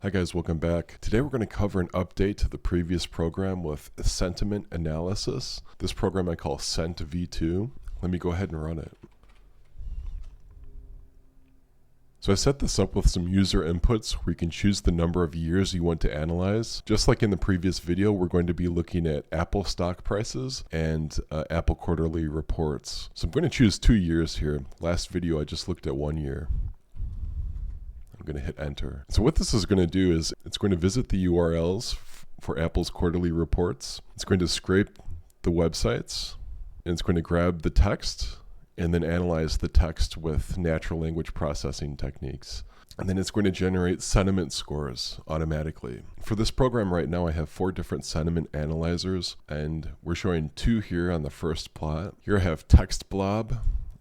Hi guys, welcome back. Today we're going to cover an update to the previous program with sentiment analysis. This program I call Sent V2. Let me go ahead and run it. So I set this up with some user inputs where you can choose the number of years you want to analyze. Just like in the previous video, we're going to be looking at Apple stock prices and Apple quarterly reports. So I'm going to choose 2 years here. Last video I just looked at 1 year. I'm going to hit enter. So what this is going to do is it's going to visit the URLs for Apple's quarterly reports. It's going to scrape the websites, and it's going to grab the text and then analyze the text with natural language processing techniques. And then it's going to generate sentiment scores automatically. For this program right now, I have 4 different sentiment analyzers, and we're showing 2 here on the first plot. Here I have text blob.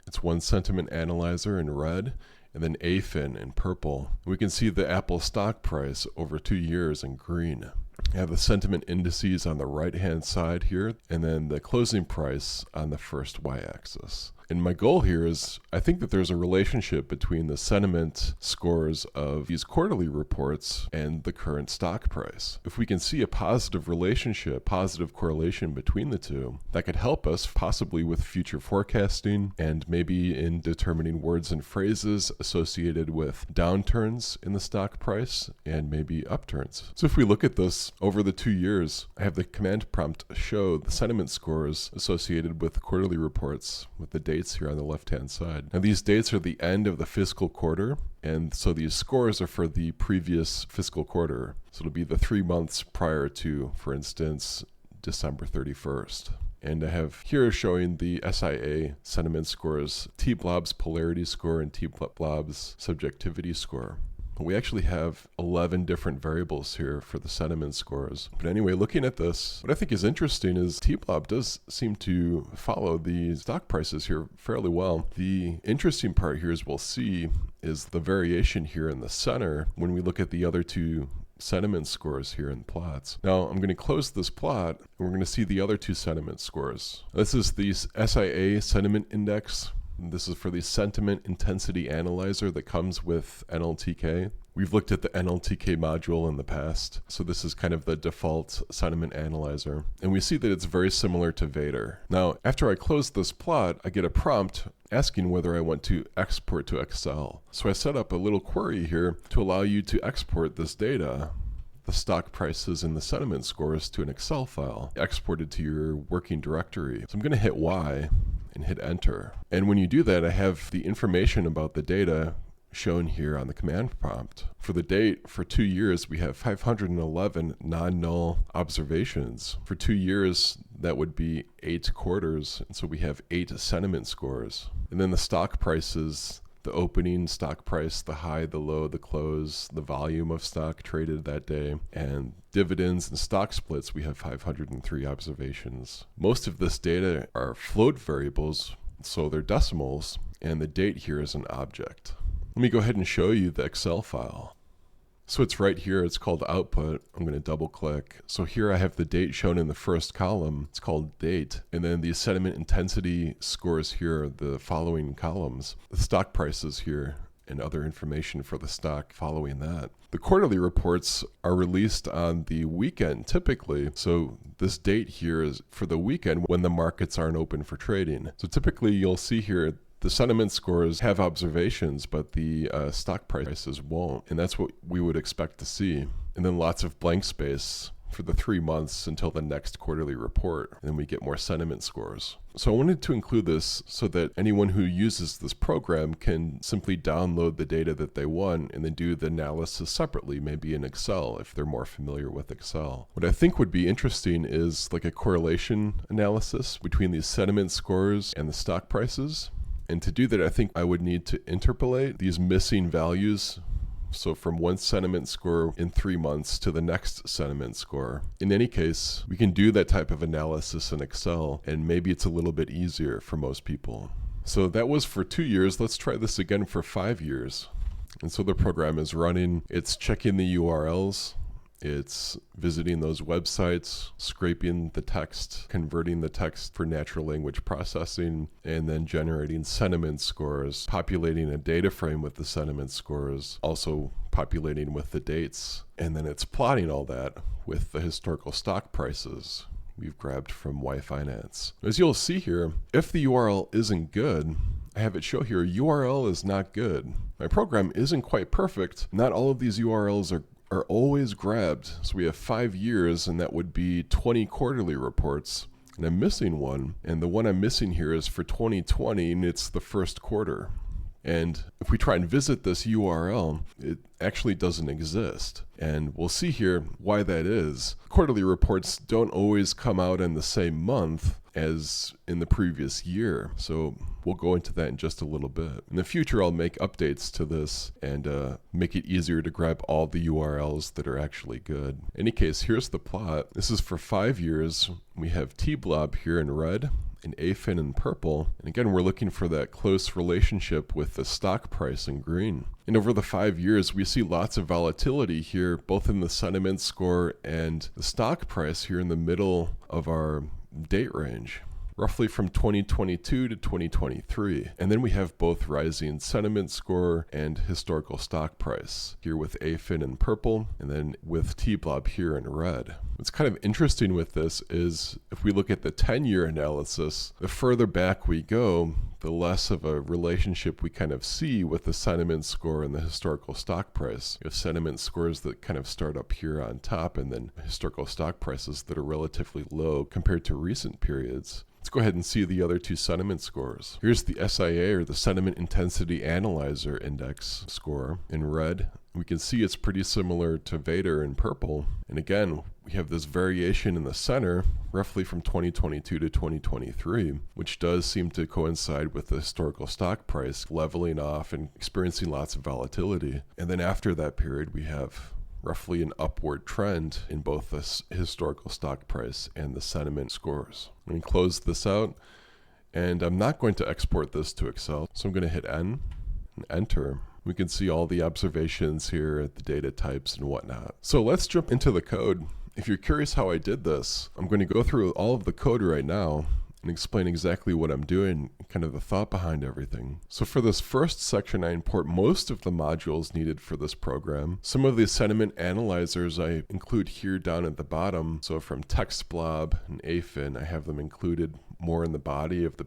It's one sentiment analyzer in red, and then AFIN in purple. We can see the Apple stock price over 2 years in green. I have the sentiment indices on the right-hand side here, and then the closing price on the first y-axis. And my goal here is, I think that there's a relationship between the sentiment scores of these quarterly reports and the current stock price. If we can see a positive relationship, positive correlation between the two, that could help us possibly with future forecasting and maybe in determining words and phrases associated with downturns in the stock price and maybe upturns. So if we look at this over the 2 years, I have the command prompt show the sentiment scores associated with quarterly reports with the dates here on the left-hand side. Now these dates are the end of the fiscal quarter, and so these scores are for the previous fiscal quarter. So it'll be the 3 months prior to, for instance, December 31st. And I have here showing the SIA sentiment scores, T-blob's polarity score and T-blob's subjectivity score. We actually have 11 different variables here for the sentiment scores. But anyway, looking at this, what I think is interesting is T-blob does seem to follow the stock prices here fairly well. The interesting part here, as we'll see, is the variation here in the center when we look at the other 2 sentiment scores here in plots. Now I'm going to close this plot, and we're going to see the other 2 sentiment scores. This is the SIA sentiment index. This is for the sentiment intensity analyzer that comes with NLTK. We've looked at the NLTK module in the past, so this is kind of the default sentiment analyzer. And we see that it's very similar to Vader. Now, after I close this plot, I get a prompt asking whether I want to export to Excel. So I set up a little query here to allow you to export this data, the stock prices and the sentiment scores, to an Excel file exported to your working directory. So I'm going to hit Y and hit enter. And when you do that, I have the information about the data shown here on the command prompt. For the date, for 2 years, we have 511 non-null observations. For 2 years, that would be 8 quarters. And so we have 8 sentiment scores. And then the stock prices, the opening stock price, the high, the low, the close, the volume of stock traded that day, and dividends and stock splits, we have 503 observations. Most of this data are float variables, so they're decimals, and the date here is an object. Let me go ahead and show you the Excel file. So it's right here, it's called output. I'm going to double click. So here I have the date shown in the first column. It's called date. And then the sentiment intensity scores here are the following columns. The stock prices here and other information for the stock following that. The quarterly reports are released on the weekend typically. So this date here is for the weekend when the markets aren't open for trading. So typically you'll see here the sentiment scores have observations, but the stock prices won't. And that's what we would expect to see. And then lots of blank space for the 3 months until the next quarterly report. And then we get more sentiment scores. So I wanted to include this so that anyone who uses this program can simply download the data that they want and then do the analysis separately, maybe in Excel if they're more familiar with Excel. What I think would be interesting is like a correlation analysis between these sentiment scores and the stock prices. And to do that, I think I would need to interpolate these missing values. So from one sentiment score in 3 months to the next sentiment score. In any case, we can do that type of analysis in Excel, and maybe it's a little bit easier for most people. So that was for 2 years. Let's try this again for 5 years. And so the program is running. It's checking the URLs. It's visiting those websites, scraping the text, converting the text for natural language processing, and then generating sentiment scores, populating a data frame with the sentiment scores, also populating with the dates, and then it's plotting all that with the historical stock prices we've grabbed from yfinance. As you'll see here, if the URL isn't good, I have it show here, URL is not good. My program isn't quite perfect. Not all of these URLs are always grabbed. So we have 5 years, and that would be 20 quarterly reports. And I'm missing one, and the one I'm missing here is for 2020, and it's the first quarter. And if we try and visit this URL, it actually doesn't exist. And we'll see here why that is. Quarterly reports don't always come out in the same month as in the previous year. So we'll go into that in just a little bit. In the future, I'll make updates to this and make it easier to grab all the URLs that are actually good. In any case, here's the plot. This is for 5 years. We have T-blob here in red and AFIN in purple. And again, we're looking for that close relationship with the stock price in green. And over the 5 years, we see lots of volatility here, both in the sentiment score and the stock price here in the middle of our date range, roughly from 2022 to 2023. And then we have both rising sentiment score and historical stock price here with AFIN in purple and then with T-blob here in red. What's kind of interesting with this is if we look at the 10-year analysis, the further back we go, the less of a relationship we kind of see with the sentiment score and the historical stock price. You have sentiment scores that kind of start up here on top and then historical stock prices that are relatively low compared to recent periods. Let's go ahead and see the other two sentiment scores. Here's the SIA, or the Sentiment Intensity Analyzer Index score in red. We can see it's pretty similar to Vader in purple. And again, we have this variation in the center, roughly from 2022 to 2023, which does seem to coincide with the historical stock price leveling off and experiencing lots of volatility. And then after that period, we have roughly an upward trend in both the historical stock price and the sentiment scores. I'm going to close this out, and I'm not going to export this to Excel, so I'm going to hit N and enter. We can see all the observations here, the data types and whatnot. So let's jump into the code. If you're curious how I did this, I'm going to go through all of the code right now and explain exactly what I'm doing, kind of the thought behind everything. So for this first section, I import most of the modules needed for this program. Some of the sentiment analyzers I include here down at the bottom. So from TextBlob and AFIN, I have them included more in the body of the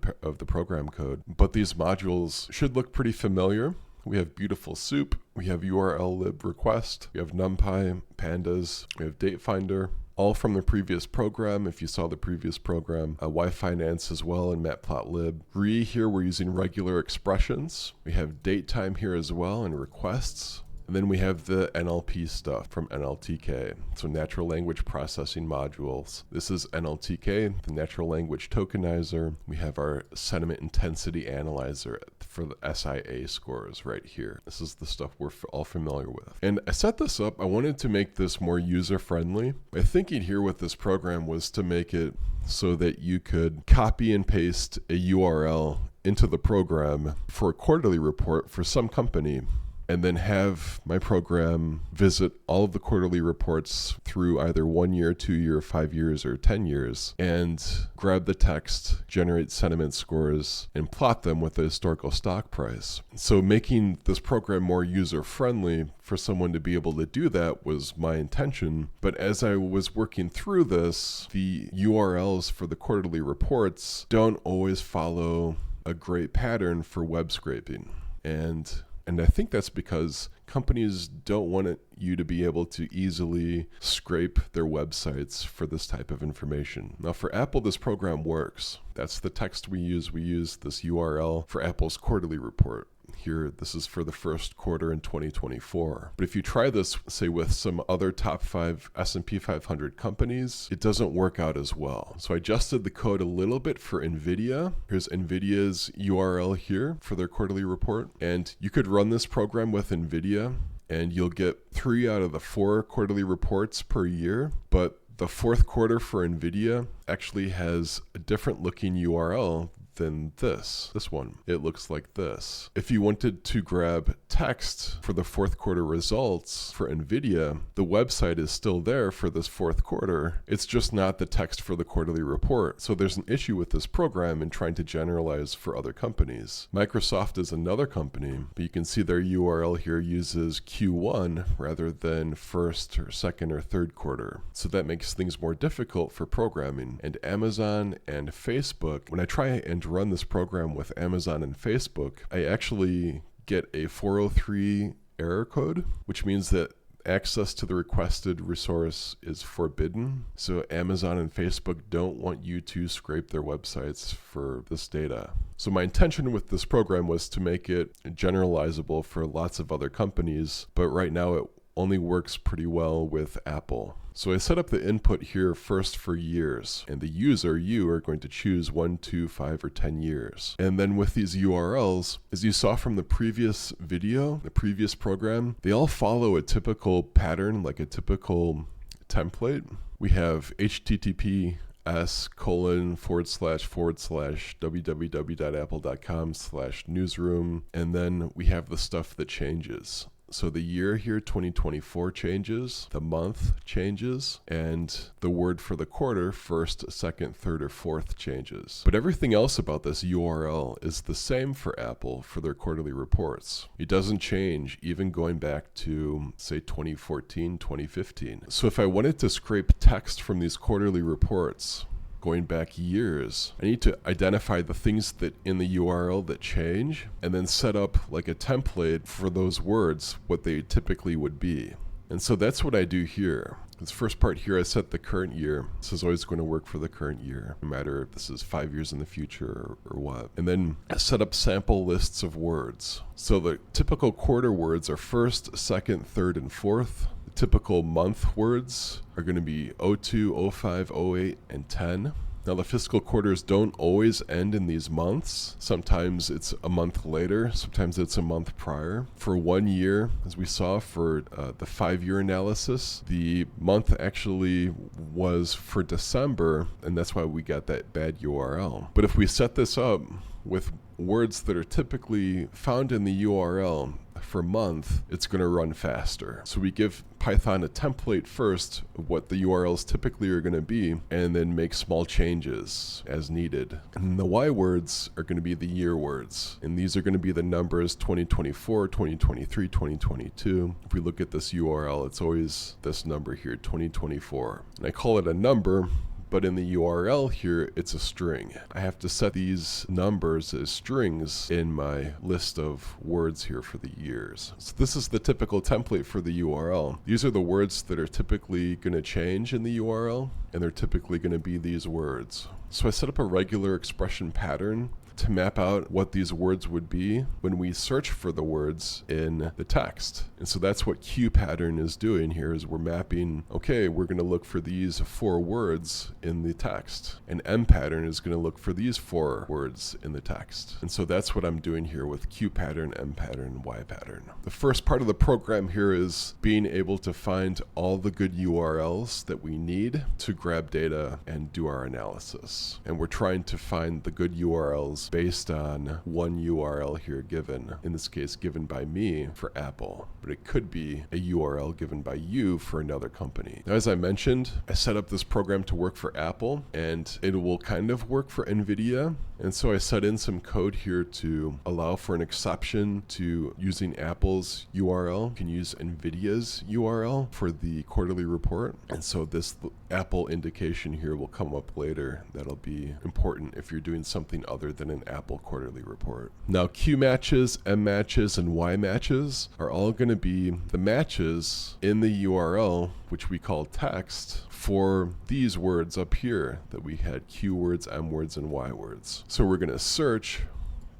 program code. But these modules should look pretty familiar. We have beautiful soup, we have URL lib request, we have NumPy, pandas, we have datefinder, all from the previous program. If you saw the previous program, yfinance as well and matplotlib. Here we're using regular expressions. We have datetime here as well and requests. And then we have the NLP stuff from NLTK, so natural language processing modules. This is NLTK, the natural language tokenizer. We have our sentiment intensity analyzer for the SIA scores right here. This is the stuff we're all familiar with. And I set this up, I wanted to make this more user-friendly. My thinking here with this program was to make it so that you could copy and paste a URL into the program for a quarterly report for some company, and then have my program visit all of the quarterly reports through either 1 year, 2 year, 5 years, or 10 years, and grab the text, generate sentiment scores, and plot them with the historical stock price. So making this program more user-friendly for someone to be able to do that was my intention. But as I was working through this, the URLs for the quarterly reports don't always follow a great pattern for web scraping. And I think that's because companies don't want you to be able to easily scrape their websites for this type of information. Now for Apple, this program works. That's the text we use. We use this URL for Apple's quarterly report. Here, this is for the first quarter in 2024. But if you try this, say, with some other top 5 S&P 500 companies, it doesn't work out as well. So I adjusted the code a little bit for NVIDIA. Here's NVIDIA's URL here for their quarterly report. And you could run this program with NVIDIA, and you'll get 3 out of the 4 quarterly reports per year. But the fourth quarter for NVIDIA actually has a different looking URL than this one. It looks like this. If you wanted to grab text for the fourth quarter results for NVIDIA, the website is still there for this fourth quarter. It's just not the text for the quarterly report. So there's an issue with this program in trying to generalize for other companies. Microsoft is another company, but you can see their URL here uses Q1 rather than first or second or third quarter. So that makes things more difficult for programming. And Amazon and Facebook, when I try and run this program with Amazon and Facebook, I actually get a 403 error code, which means that access to the requested resource is forbidden. So Amazon and Facebook don't want you to scrape their websites for this data. So my intention with this program was to make it generalizable for lots of other companies, but right now it only works pretty well with Apple. So I set up the input here first for years, and the user, you, are going to choose 1, 2, 5, or 10 years. And then with these URLs, as you saw from the previous video, the previous program, they all follow a typical pattern, like a typical template. We have https://www.apple.com/newsroom, and then we have the stuff that changes. So the year here, 2024, changes, the month changes, and the word for the quarter, first, second, third, or fourth, changes. But everything else about this URL is the same for Apple for their quarterly reports. It doesn't change, even going back to, say, 2014, 2015. So if I wanted to scrape text from these quarterly reports, going back years, I need to identify the things that in the URL that change and then set up like a template for those words, what they typically would be. And so that's what I do here. This first part here, I set the current year. This is always going to work for the current year, no matter if this is 5 years in the future or what. And then I set up sample lists of words. So the typical quarter words are first, second, third, and fourth. Typical month words are going to be 02, 05, 08, and 10. Now the fiscal quarters don't always end in these months. Sometimes it's a month later, sometimes it's a month prior. For 1 year, as we saw for the 5-year analysis, the month actually was for December, and that's why we got that bad URL. But if we set this up with words that are typically found in the URL for month, it's going to run faster. So we give Python a template first of what the URLs typically are going to be, and then make small changes as needed. And the Y words are going to be the year words. And these are going to be the numbers 2024, 2023, 2022. If we look at this URL, it's always this number here, 2024. And I call it a number, but in the URL here, it's a string. I have to set these numbers as strings in my list of words here for the years. So this is the typical template for the URL. These are the words that are typically going to change in the URL, and they're typically going to be these words. So I set up a regular expression pattern to map out what these words would be when we search for the words in the text. And so that's what Q pattern is doing here, is we're mapping, okay, we're going to look for these 4 words in the text. And M pattern is going to look for these 4 words in the text. And so that's what I'm doing here with Q pattern, M pattern, Y pattern. The first part of the program here is being able to find all the good URLs that we need to grab data and do our analysis. And we're trying to find the good URLs based on one URL here given, in this case given by me for Apple, but it could be a URL given by you for another company. Now, as I mentioned, I set up this program to work for Apple, and it will kind of work for NVIDIA. And so I set in some code here to allow for an exception to using Apple's URL. You can use NVIDIA's URL for the quarterly report. And so this Apple indication here will come up later. That'll be important if you're doing something other than an Apple quarterly report. Now, Q matches, M matches, and Y matches are all going to be the matches in the URL, which we call text, for these words up here that we had: Q words, M words, and Y words. So we're going to search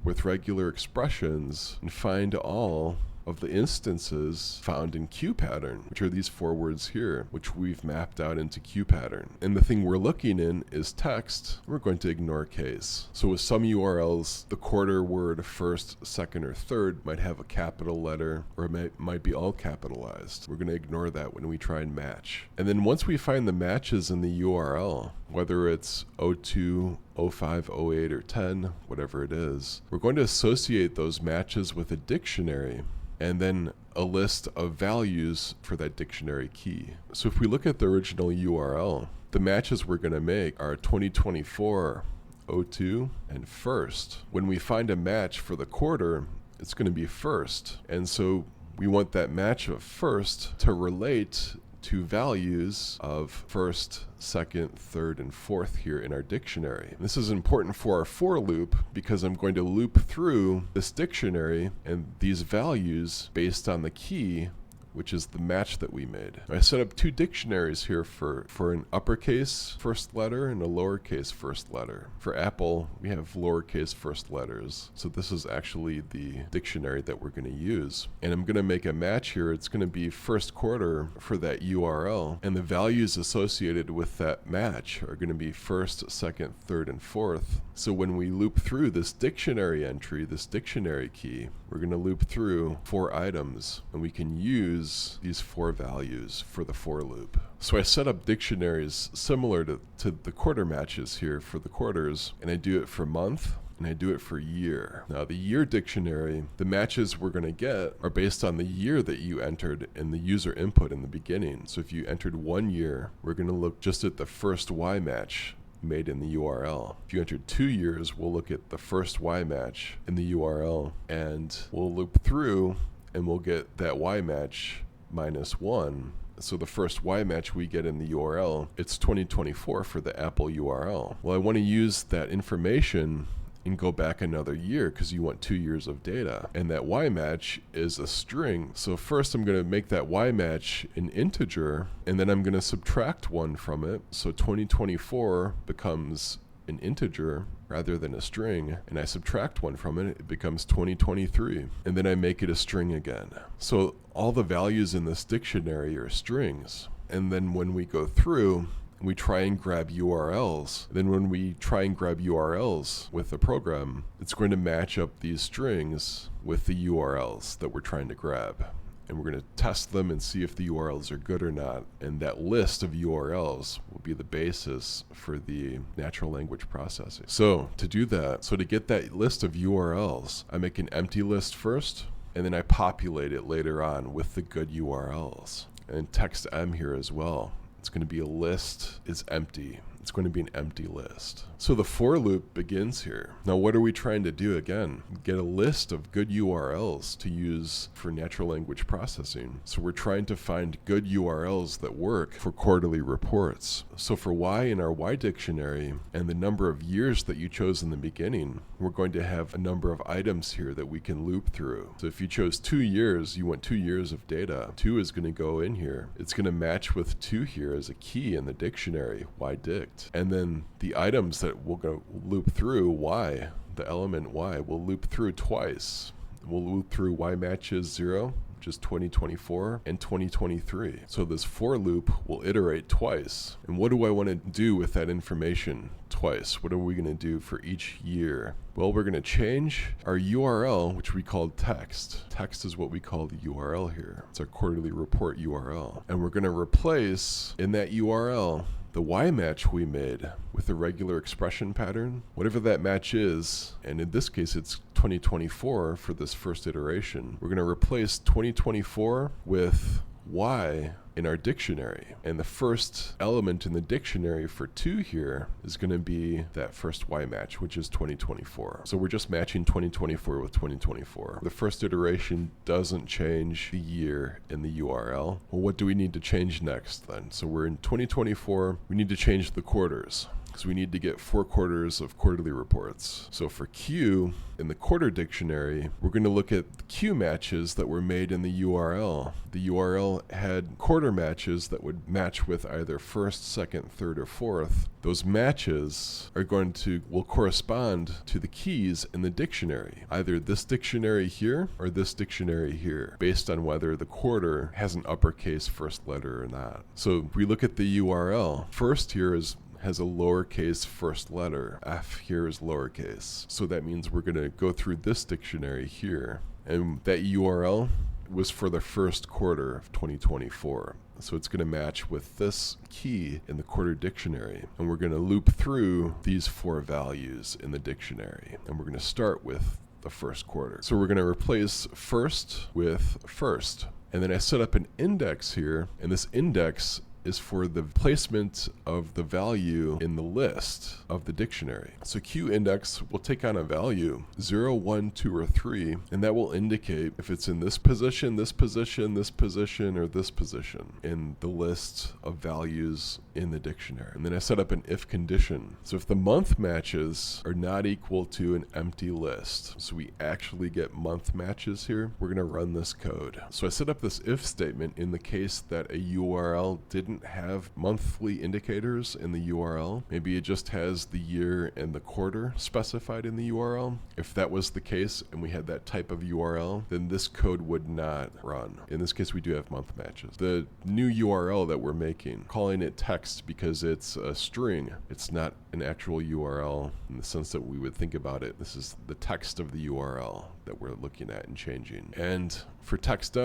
with regular expressions and find all of the instances found in Q pattern, which are these 4 words here, which we've mapped out into Q pattern. And the thing we're looking in is text. We're going to ignore case. So with some URLs, the quarter word first, second, or third might have a capital letter, or it might be all capitalized. We're going to ignore that when we try and match. And then once we find the matches in the URL, whether it's 02, 05, 08, or 10, whatever it is, we're going to associate those matches with a dictionary and then a list of values for that dictionary key. So if we look at the original URL, the matches we're going to make are 2024, 02, and first. When we find a match for the quarter, it's going to be first. And so we want that match of first to relate to values of first, second, third, and fourth here in our dictionary. This is important for our for loop because I'm going to loop through this dictionary and these values based on the key, which is the match that we made. I set up two dictionaries here for an uppercase first letter and a lowercase first letter. For Apple, we have lowercase first letters. So this is actually the dictionary that we're going to use. And I'm going to make a match here. It's going to be first quarter for that URL. And the values associated with that match are going to be first, second, third, and fourth. So when we loop through this dictionary entry, this dictionary key, we're going to loop through 4 items, and we can use these 4 values for the for loop. So I set up dictionaries similar to the quarter matches here for the quarters, and I do it for month, and I do it for year. Now the year dictionary, the matches we're going to get are based on the year that you entered in the user input in the beginning. So if you entered 1 year, we're going to look just at the first Y match made in the URL. If you entered 2 years, we'll look at the first Y match in the URL, and we'll loop through and we'll get that Y match -1. So the first Y match we get in the URL, it's 2024 for the Apple URL. Well, I want to use that information and go back another year because you want 2 years of data. And that Y match is a string. So first I'm going to make that Y match an integer, and then I'm going to subtract 1 from it. So 2024 becomes an integer rather than a string, and I subtract 1 from it, it becomes 2023. And then I make it a string again. So all the values in this dictionary are strings. And then when we go through, we try and grab URLs. Then when we try and grab URLs with the program, it's going to match up these strings with the URLs that we're trying to grab. And we're going to test them and see if the URLs are good or not. And that list of URLs will be the basis for the natural language processing. So to do that, to get that list of URLs, I make an empty list first, and then I populate it later on with the good URLs. And text M here as well. It's going to be a list is empty. It's going to be an empty list. So the for loop begins here. Now what are we trying to do again? Get a list of good URLs to use for natural language processing. So we're trying to find good URLs that work for quarterly reports. So for Y in our Y dictionary and the number of years that you chose in the beginning, we're going to have a number of items here that we can loop through. So if you chose 2 years, you want 2 years of data. 2 is going to go in here. It's going to match with 2 here as a key in the dictionary, Y dict. And then the items that we'll go loop through, Y, the element Y, will loop through twice. We'll loop through Y matches 0, which is 2024, and 2023. So this for loop will iterate twice. And what do I want to do with that information twice? What are we going to do for each year? Well, we're going to change our URL, which we called text. Text is what we call the URL here. It's our quarterly report URL. And we're going to replace in that URL the Y match we made with a regular expression pattern, whatever that match is, and in this case it's 2024 for this first iteration. We're going to replace 2024 with Y in our dictionary. And the first element in the dictionary for 2 here is going to be that first Y match, which is 2024. So we're just matching 2024 with 2024. The first iteration doesn't change the year in the URL. Well, what do we need to change next then? So we're in 2024. We need to change the quarters, because we need to get 4 quarters of quarterly reports. So for Q, in the quarter dictionary, we're going to look at the Q matches that were made in the URL. The URL had quarter matches that would match with either first, second, third, or fourth. Those matches will correspond to the keys in the dictionary, either this dictionary here or this dictionary here, based on whether the quarter has an uppercase first letter or not. So if we look at the URL, first here has a lowercase first letter. F here is lowercase. So that means we're going to go through this dictionary here. And that URL, was for the first quarter of 2024. So it's going to match with this key in the quarter dictionary. And we're going to loop through these 4 values in the dictionary. And we're going to start with the first quarter. So we're going to replace first with first. And then I set up an index here, and this index is for the placement of the value in the list of the dictionary. So qindex will take on a value 0, 1, 2, or 3, and that will indicate if it's in this position, this position, this position, or this position in the list of values in the dictionary. And then I set up an if condition. So if the month matches are not equal to an empty list, so we actually get month matches here, we're going to run this code. So I set up this if statement in the case that a URL didn't have monthly indicators in the URL. Maybe it just has the year and the quarter specified in the URL. If that was the case and we had that type of URL, then this code would not run. In this case, we do have month matches. The new URL that we're making, calling it text because it's a string. It's not an actual URL in the sense that we would think about it. This is the text of the URL that we're looking at and changing. And for text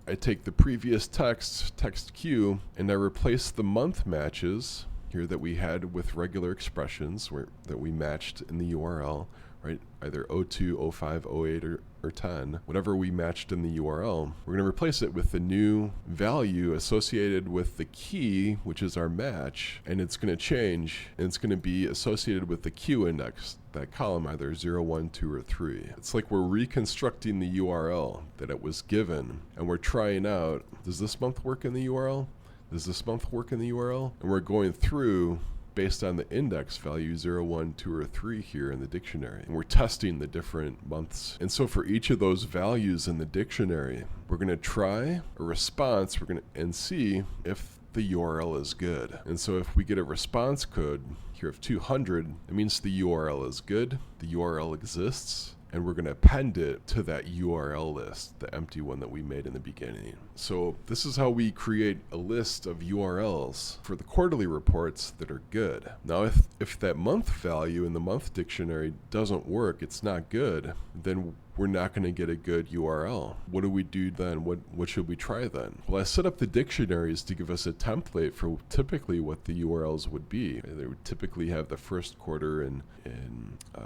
I take the previous text Q, and I replace the month matches here that we had with regular expressions that we matched in the URL, right? Either 02, 05, 08, or 10, whatever we matched in the URL. We're going to replace it with the new value associated with the key, which is our match, and it's going to change, and it's going to be associated with the Q index, that column, either 0, 1, 2, or 3. It's like we're reconstructing the URL that it was given, and we're trying out, does this month work in the URL? Does this month work in the URL? And we're going through based on the index value 0, 1, 2, or 3 here in the dictionary. And we're testing the different months. And so for each of those values in the dictionary, we're going to try a response and see if the URL is good. And so if we get a response code here of 200, it means the URL is good, the URL exists, and we're going to append it to that URL list, the empty one that we made in the beginning. So this is how we create a list of URLs for the quarterly reports that are good. Now, if that month value in the month dictionary doesn't work, it's not good, then we're not going to get a good URL. What do we do then? What should we try then? Well, I set up the dictionaries to give us a template for typically what the URLs would be. They would typically have the first quarter in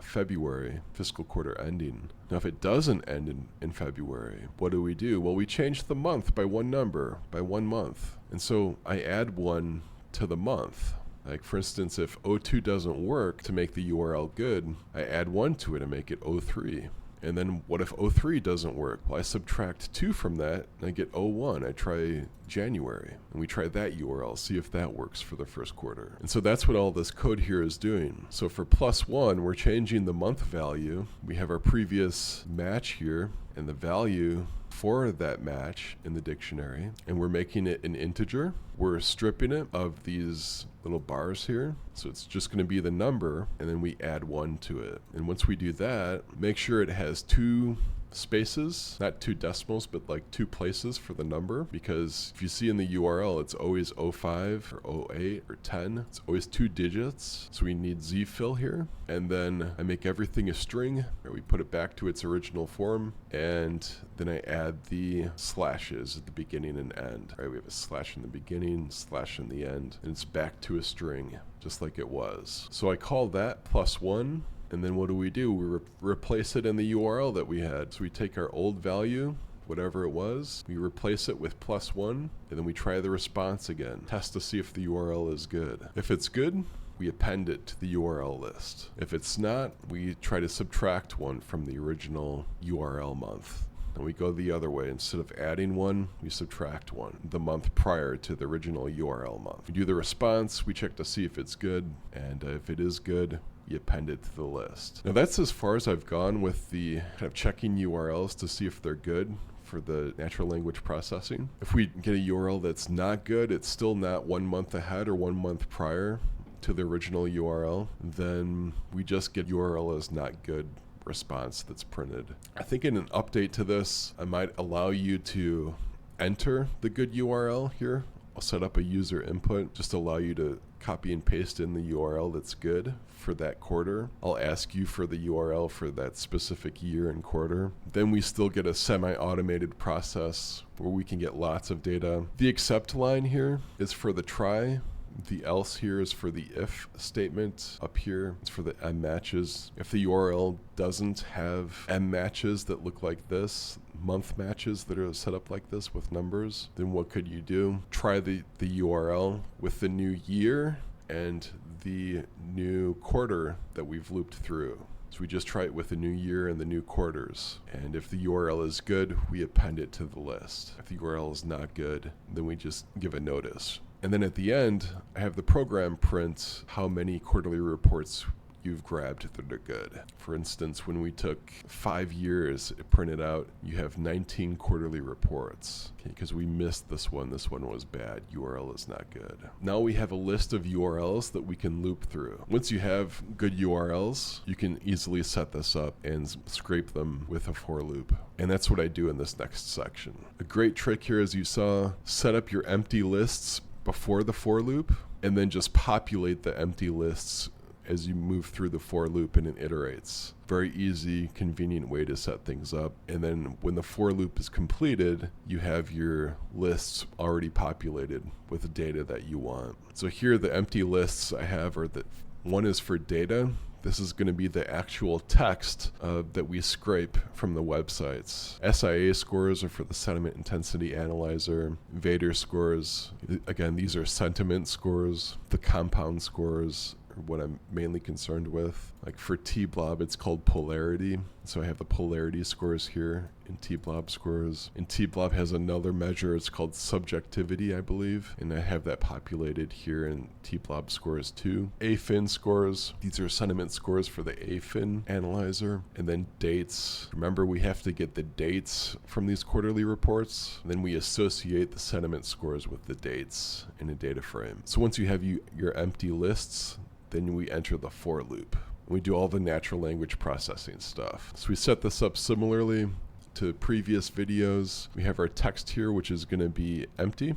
February, fiscal quarter ending. Now, if it doesn't end in February, what do we do? Well, we change the month by one number, by 1 month. And so I add 1 to the month. Like, for instance, if 02 doesn't work to make the URL good, I add 1 to it and make it 03. And then what if 03 doesn't work? Well, I subtract 2 from that and I get 01. I try January, and we try that URL, see if that works for the first quarter. And so that's what all this code here is doing. So for +1, we're changing the month value. We have our previous match here and the value for that match in the dictionary, and we're making it an integer. We're stripping it of these little bars here, so it's just going to be the number, and then we add 1 to it. And once we do that, make sure it has 2 spaces, not 2 decimals, but like 2 places for the number, because if you see in the URL, it's always 05 or 08 or 10. It's always 2 digits, so we need zfill here. And then I make everything a string, or we put it back to its original form, and then I add the slashes at the beginning and end. Right, we have a slash in the beginning, slash in the end, and it's back to a string, just like it was. So I call that +1. And then what do? We replace it in the URL that we had. So we take our old value, whatever it was, we replace it with +1, and then we try the response again. Test to see if the URL is good. If it's good, we append it to the URL list. If it's not, we try to subtract 1 from the original URL month. And we go the other way. Instead of adding 1, we subtract 1, the month prior to the original URL month. We do the response, we check to see if it's good, and if it is good, you append it to the list. Now that's as far as I've gone with the kind of checking URLs to see if they're good for the natural language processing. If we get a URL that's not good, it's still not 1 month ahead or 1 month prior to the original URL, then we just get URL as not good response that's printed. I think in an update to this, I might allow you to enter the good URL here I'll set up a user input, just allow you to copy and paste in the URL that's good for that quarter. I'll ask you for the URL for that specific year and quarter. Then we still get a semi-automated process where we can get lots of data. The accept line here is for the try. The else here is for the if statement. Up here, it's for the M matches. If the URL doesn't have M matches that look like this, month matches that are set up like this with numbers, then what could you do? Try the URL with the new year and the new quarter that we've looped through. So we just try it with the new year and the new quarters. And if the URL is good, we append it to the list. If the URL is not good, then we just give a notice. And then at the end, I have the program print how many quarterly reports you've grabbed that are good. For instance, when we took 5 years, it printed out, you have 19 quarterly reports. Okay, because we missed this one. This one was bad. URL is not good. Now we have a list of URLs that we can loop through. Once you have good URLs, you can easily set this up and scrape them with a for loop. And that's what I do in this next section. A great trick here, as you saw, set up your empty lists before the for loop, and then just populate the empty lists as you move through the for loop and it iterates. Very easy, convenient way to set things up. And then when the for loop is completed, you have your lists already populated with the data that you want. So here the empty lists I have are that one is for data. This is going to be the actual text that we scrape from the websites. SIA scores are for the sentiment intensity analyzer. Vader scores, again, these are sentiment scores. The compound scores are what I'm mainly concerned with. Like for T-blob, it's called polarity. So I have the polarity scores here in T-blob scores. And T-blob has another measure. It's called subjectivity, I believe. And I have that populated here in T-blob scores too. AFin scores. These are sentiment scores for the AFin analyzer. And then dates. Remember, we have to get the dates from these quarterly reports. Then we associate the sentiment scores with the dates in a data frame. So once you have your empty lists, then we enter the for loop. We do all the natural language processing stuff. So we set this up similarly to previous videos. We have our text here, which is going to be empty.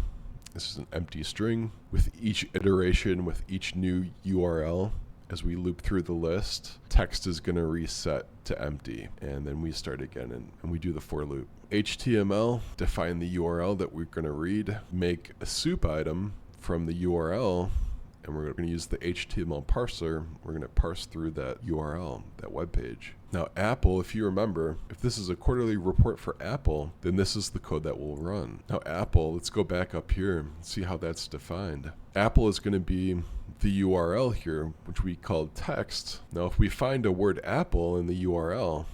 This is an empty string. With each iteration, with each new URL, as we loop through the list, text is going to reset to empty. And then we start again and we do the for loop. HTML, define the URL that we're going to read, make a soup item from the URL, and we're going to use the HTML parser. We're going to parse through that URL, that web page. Now Apple, if you remember, if this is a quarterly report for Apple, then this is the code that will run. Now Apple, let's go back up here and see how that's defined. Apple is going to be the URL here, which we called text. Now if we find a word Apple in the URL,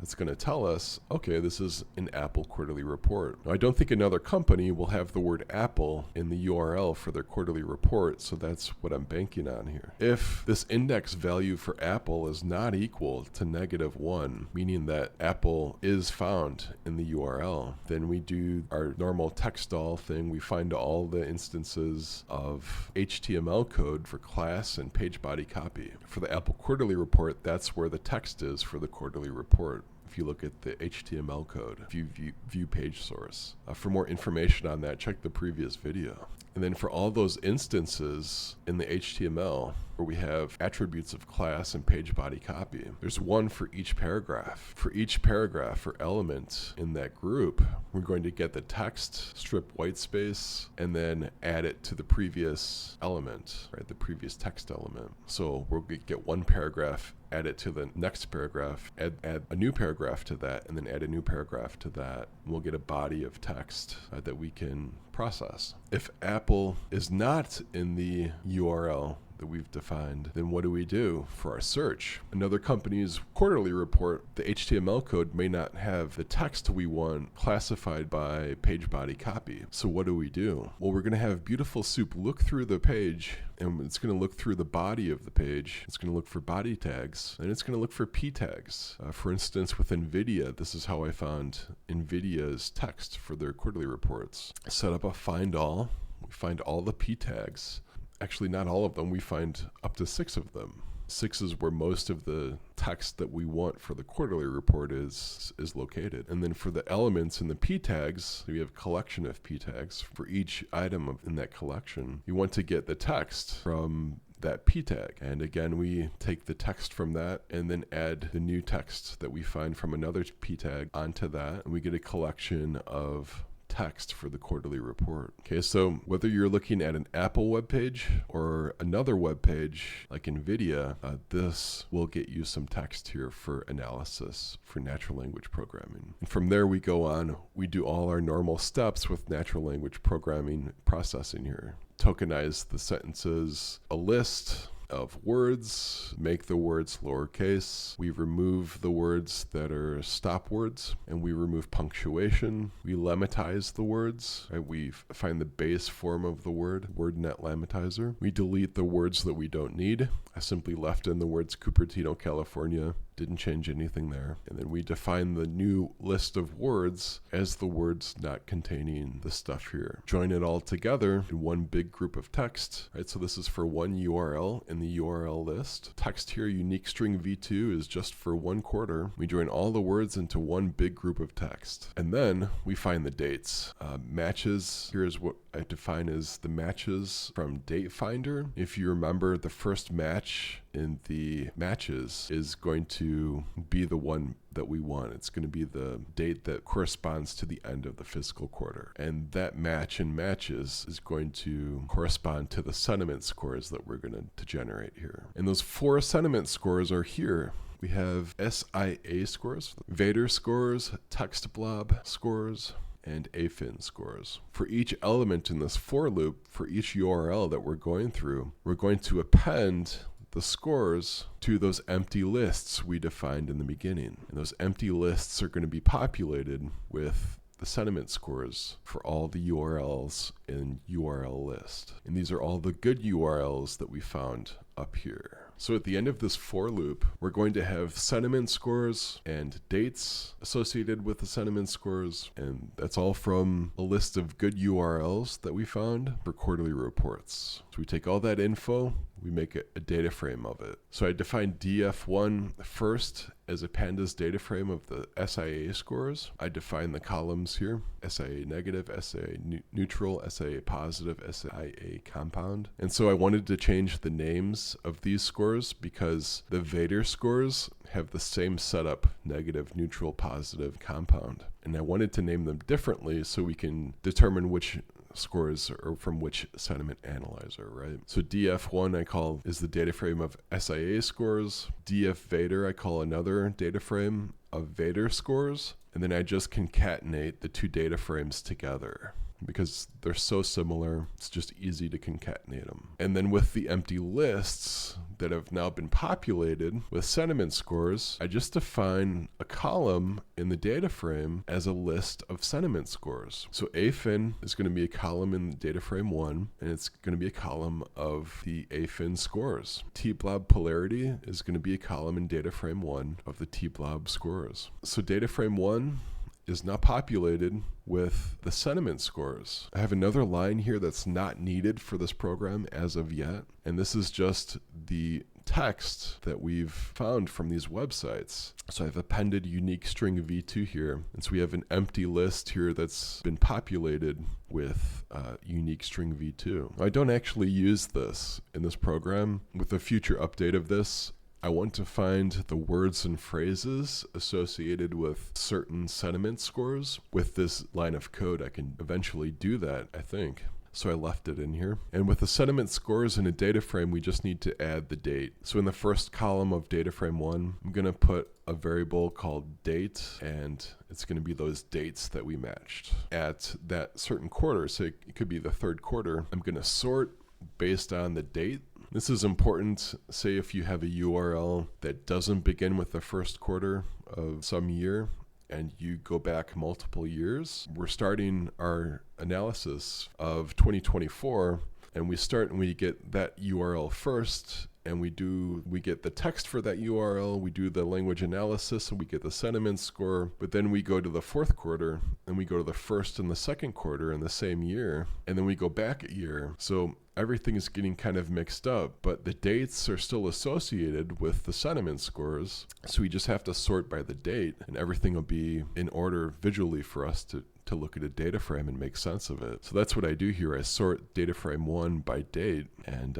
it's going to tell us, okay, this is an Apple quarterly report. Now, I don't think another company will have the word Apple in the URL for their quarterly report, so that's what I'm banking on here. If this index value for Apple is not equal to -1, meaning that Apple is found in the URL, then we do our normal text-all thing. We find all the instances of HTML code for class and page body copy. For the Apple quarterly report, that's where the text is for the quarterly report. If you look at the HTML code, if you view page source. For more information on that, check the previous video. And then for all those instances in the HTML where we have attributes of class and page body copy, there's one for each paragraph. For each paragraph or element in that group, we're going to get the text, strip white space, and then add it to the previous element, right? The previous text element. So we'll get one paragraph, add it to the next paragraph, add a new paragraph to that, and then add a new paragraph to that. And we'll get a body of text that we can process. If Apple is not in the URL that we've defined, then what do we do for our search? Another company's quarterly report, the HTML code may not have the text we want classified by page body copy. So what do we do? Well, we're going to have Beautiful Soup look through the page, and it's going to look through the body of the page. It's going to look for body tags, and it's going to look for P tags. For instance, with NVIDIA, this is how I found NVIDIA's text for their quarterly reports. Set up a find all. We find all the P tags. Actually, not all of them. We find up to 6 of them. 6 is where most of the text that we want for the quarterly report is located. And then for the elements in the p tags, we have a collection of p tags. For each item in that collection, you want to get the text from that p tag. And again, we take the text from that and then add the new text that we find from another p tag onto that, and we get a collection of text for the quarterly report. Okay, so whether you're looking at an Apple web page or another web page like NVIDIA, this will get you some text here for analysis for natural language programming. And from there we go on, we do all our normal steps with natural language programming processing here. Tokenize the sentences, a list of words, make the words lowercase. We remove the words that are stop words, and we remove punctuation. We lemmatize the words. Right? We find the base form of the word, WordNet Lemmatizer. We delete the words that we don't need. I simply left in the words Cupertino, California. Didn't change anything there. And then we define the new list of words as the words not containing the stuff here. Join it all together in one big group of text. Right? So this is for one URL in the URL list. Text here, unique string v2, is just for one quarter. We join all the words into one big group of text. And then we find the dates. Matches, here's what I define as the matches from datefinder. If you remember, the first match in the matches is going to be the one that we want. It's going to be the date that corresponds to the end of the fiscal quarter. And that match in matches is going to correspond to the sentiment scores that we're going to generate here. And those 4 sentiment scores are here. We have SIA scores, Vader scores, text blob scores, and AFIN scores. For each element in this for loop, for each URL that we're going through, we're going to append the scores to those empty lists we defined in the beginning. And those empty lists are going to be populated with the sentiment scores for all the URLs in URL list. And these are all the good URLs that we found up here. So at the end of this for loop, we're going to have sentiment scores and dates associated with the sentiment scores. And that's all from a list of good URLs that we found for quarterly reports. So we take all that info, we make a data frame of it. So I define df1 first as a pandas data frame of the SIA scores. I define the columns here, SIA negative, SIA neutral, SIA positive, SIA compound. And so I wanted to change the names of these scores because the Vader scores have the same setup, negative, neutral, positive, compound. And I wanted to name them differently so we can determine which scores are from which sentiment analyzer, right? So df1 I call is the data frame of SIA scores. df Vader I call another data frame of Vader scores. And then I just concatenate the 2 data frames together. Because they're so similar, it's just easy to concatenate them. And then with the empty lists that have now been populated with sentiment scores, I just define a column in the data frame as a list of sentiment scores. So AFIN is going to be a column in data frame 1, and it's going to be a column of the AFIN scores. T-blob polarity is going to be a column in data frame 1 of the T-blob scores. So data frame 1 is not populated with the sentiment scores. I have another line here that's not needed for this program as of yet, and this is just the text that we've found from these websites. So I've appended unique string v2 here, and so we have an empty list here that's been populated with unique string v2. I don't actually use this in this program. With a future update of this, I want to find the words and phrases associated with certain sentiment scores. With this line of code, I can eventually do that, I think. So I left it in here. And with the sentiment scores in a data frame, we just need to add the date. So in the first column of data frame 1, I'm going to put a variable called date, and it's going to be those dates that we matched at that certain quarter. So it could be the 3rd quarter. I'm going to sort based on the date. This is important, say if you have a URL that doesn't begin with the 1st quarter of some year and you go back multiple years. We're starting our analysis of 2024 And we start and we get that URL first, and we get the text for that URL, we do the language analysis, and we get the sentiment score. But then we go to the fourth quarter, and we go to the first and the second quarter in the same year, and then we go back a year. So everything is getting kind of mixed up, but the dates are still associated with the sentiment scores. So we just have to sort by the date, and everything will be in order visually for us to look at a data frame and make sense of it. So that's what I do here. I sort data frame 1 by date, and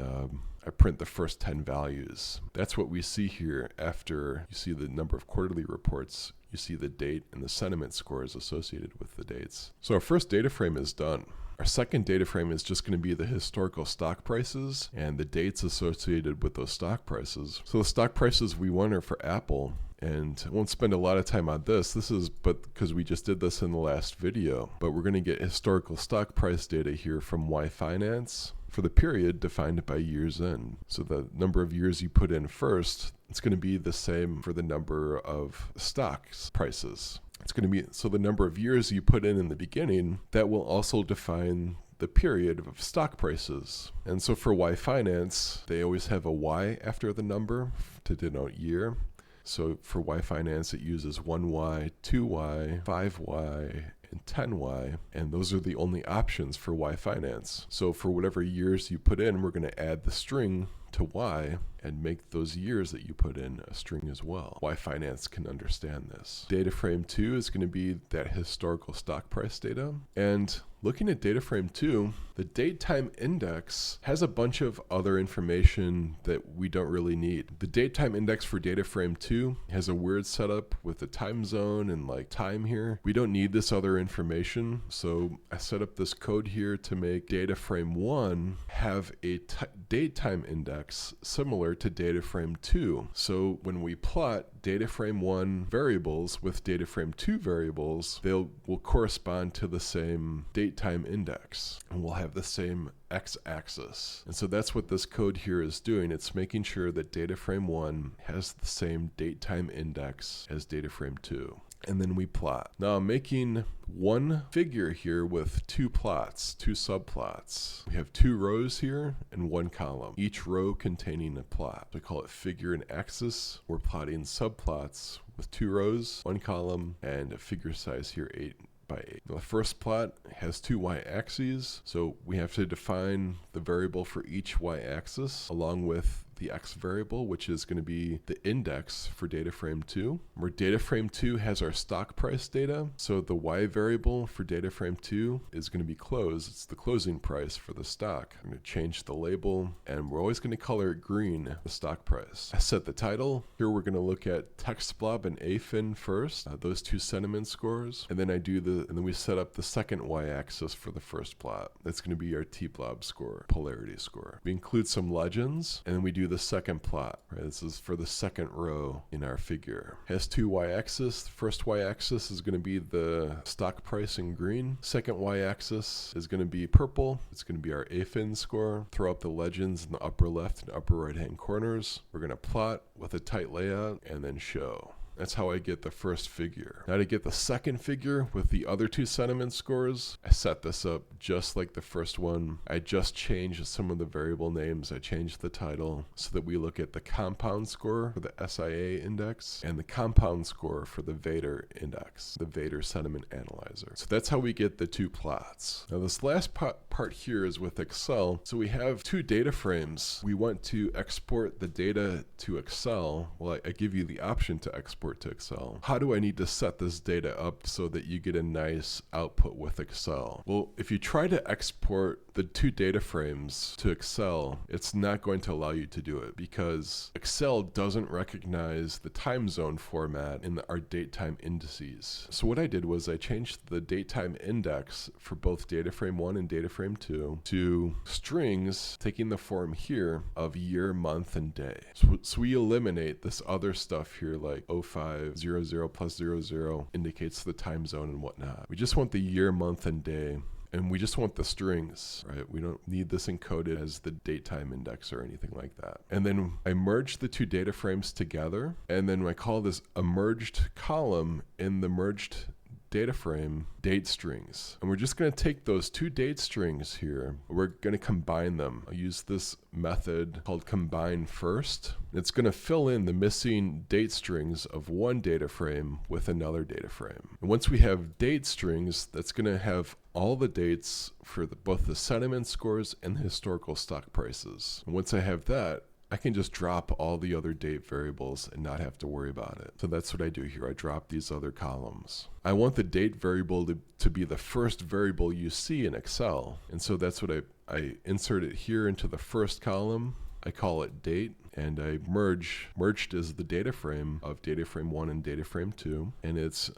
I print the first 10 values. That's what we see here. After you see the number of quarterly reports, you see the date and the sentiment scores associated with the dates. So our first data frame is done. Our second data frame is just going to be the historical stock prices and the dates associated with those stock prices. So the stock prices we want are for Apple. And I won't spend a lot of time on this. But because we just did this in the last video, but we're going to get historical stock price data here from yfinance for the period defined by years in. So the number of years you put in first, it's going to be the same for the number of stocks prices. It's going to be, so the number of years you put in the beginning, that will also define the period of stock prices. And so for yfinance, they always have a Y after the number to denote year. So for yfinance, it uses 1Y, 2Y, 5Y, and 10Y, and those are the only options for yfinance. So for whatever years you put in, we're going to add the string to Y and make those years that you put in a string as well. yfinance can understand this. Data frame 2 is going to be that historical stock price data. And looking at data frame 2, the date time index has a bunch of other information that we don't really need. The date time index for data frame 2 has a weird setup with the time zone and like time here. We don't need this other information. So I set up this code here to make data frame 1 have a date time index similar to data frame 2. So when we plot data frame 1 variables with data frame 2 variables, they will correspond to the same date time index, and we'll have the same x-axis. And so that's what this code here is doing. It's making sure that data frame 1 has the same date time index as data frame 2. And then we plot. Now I'm making one figure here with two plots, two subplots. We have 2 rows here and 1 column, each row containing a plot. We call it figure and axis. We're plotting subplots with 2 rows, 1 column, and a figure size here 8 by 8. Now the first plot has 2 y-axes, so we have to define the variable for each y-axis along with the x variable, which is going to be the index for data frame 2. Where data frame 2 has our stock price data, so the y variable for data frame 2 is going to be close. It's the closing price for the stock. I'm going to change the label, and we're always going to color it green, the stock price. I set the title. Here we're going to look at text blob and AFIN first, those 2 sentiment scores, and then we set up the second y-axis for the first plot. That's going to be our t-blob score, polarity score. We include some legends, and then we do the second plot. Right? This is for the second row in our figure. It has 2 y-axis. The first y-axis is going to be the stock price in green. Second y-axis is going to be purple. It's going to be our AFIN score. Throw up the legends in the upper left and upper right hand corners. We're going to plot with a tight layout and then show. That's how I get the first figure. Now to get the second figure with the other 2 sentiment scores, I set this up just like the first one. I just changed some of the variable names. I changed the title so that we look at the compound score for the SIA index and the compound score for the Vader index, the Vader sentiment analyzer. So that's how we get the 2 plots. Now this last part here is with Excel. So we have 2 data frames. We want to export the data to Excel. Well, I give you the option to export to Excel. How do I need to set this data up so that you get a nice output with Excel? Well, if you try to export the 2 data frames to Excel, it's not going to allow you to do it because Excel doesn't recognize the time zone format in our date time indices. So what I did was I changed the date time index for both data frame 1 and data frame 2 to strings taking the form here of year, month, and day. So we eliminate this other stuff here like 0500 plus 00 indicates the time zone and whatnot. We just want the year, month, and day. And we just want the strings, right? We don't need this encoded as the date time index or anything like that. And then I merge the 2 data frames together. And then I call this a merged column in the merged data frame date strings. And we're just going to take those two date strings here. We're going to combine them. I'll use this method called combine first. It's going to fill in the missing date strings of one data frame with another data frame. And once we have date strings, that's going to have all the dates for both the sentiment scores and the historical stock prices. And once I have that, I can just drop all the other date variables and not have to worry about it. So that's what I do here. I drop these other columns. I want the date variable to be the first variable you see in Excel. And so that's what I insert it here into the first column. I call it date, and I merged is the data frame of data frame 1 and data frame 2, and it's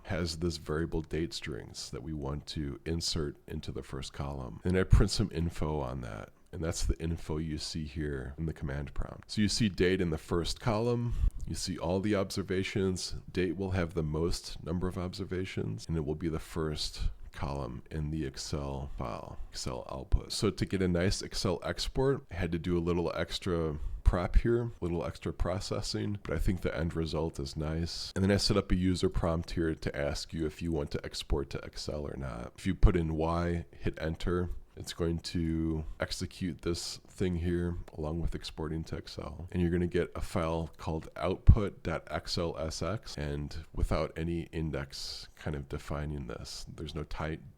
has this variable date strings that we want to insert into the first column. And I print some info on that. And that's the info you see here in the command prompt. So you see date in the first column. You see all the observations. Date will have the most number of observations, and it will be the first column in the Excel file, Excel output. So to get a nice Excel export, I had to do a little extra prep here, a little extra processing, but I think the end result is nice. And then I set up a user prompt here to ask you if you want to export to Excel or not. If you put in Y, hit enter, it's going to execute this thing here along with exporting to Excel. And you're going to get a file called output.xlsx, and without any index kind of defining this. There's no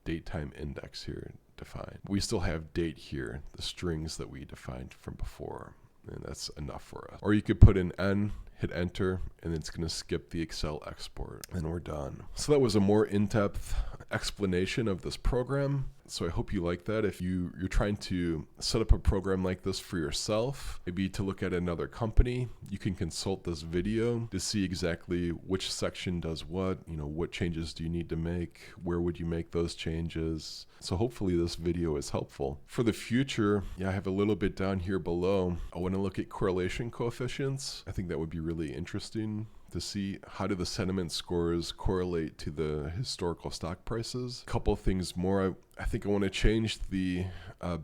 date time index here defined. We still have date here, the strings that we defined from before. And that's enough for us. Or you could put in N, hit enter, and it's going to skip the Excel export, and we're done. So that was a more in-depth explanation of this program. So I hope you like that. If you're trying to set up a program like this for yourself, maybe to look at another company, you can consult this video to see exactly which section does what, what changes do you need to make, where would you make those changes. So hopefully this video is helpful. For the future, I have a little bit down here below. I want to look at correlation coefficients. I think that would be really interesting to see how do the sentiment scores correlate to the historical stock prices. A couple things more. I think I want to change the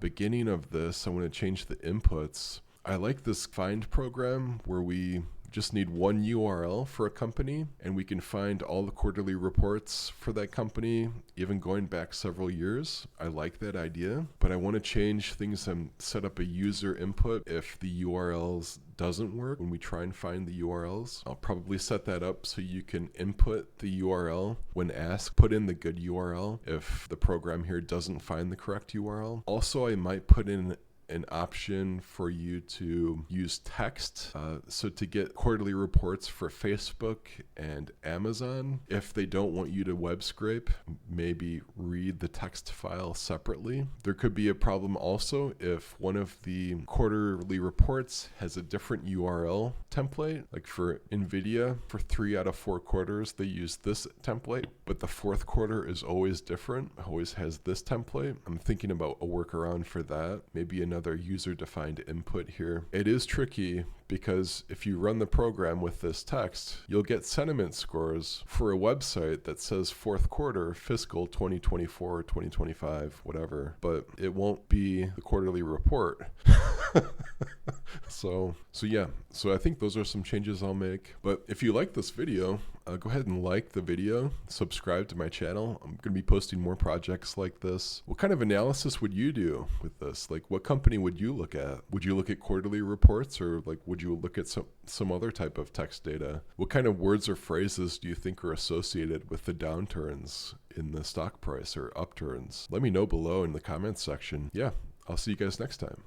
beginning of this. I want to change the inputs. I like this find program where we just need one URL for a company, and we can find all the quarterly reports for that company, even going back several years. I like that idea, but I want to change things and set up a user input if the URLs doesn't work when we try and find the URLs. I'll probably set that up so you can input the URL when asked, put in the good URL if the program here doesn't find the correct URL. Also, I might put in an option for you to use text. So to get quarterly reports for Facebook and Amazon, if they don't want you to web scrape, maybe read the text file separately. There could be a problem also if one of the quarterly reports has a different URL template. Like for NVIDIA, for 3 out of 4 quarters, they use this template, but the 4th quarter is always different, always has this template. I'm thinking about a workaround for that. Maybe another user-defined input here. It is tricky because if you run the program with this text, you'll get sentiment scores for a website that says 4th quarter, fiscal 2024, 2025, whatever, but it won't be the quarterly report. So I think those are some changes I'll make. But if you like this video, go ahead and like the video, subscribe to my channel. I'm going to be posting more projects like this. What kind of analysis would you do with this? Like, what company would you look at? Would you look at quarterly reports, or like would you look at some other type of text data? What kind of words or phrases do you think are associated with the downturns in the stock price or upturns? Let me know below in the comments section. Yeah, I'll see you guys next time.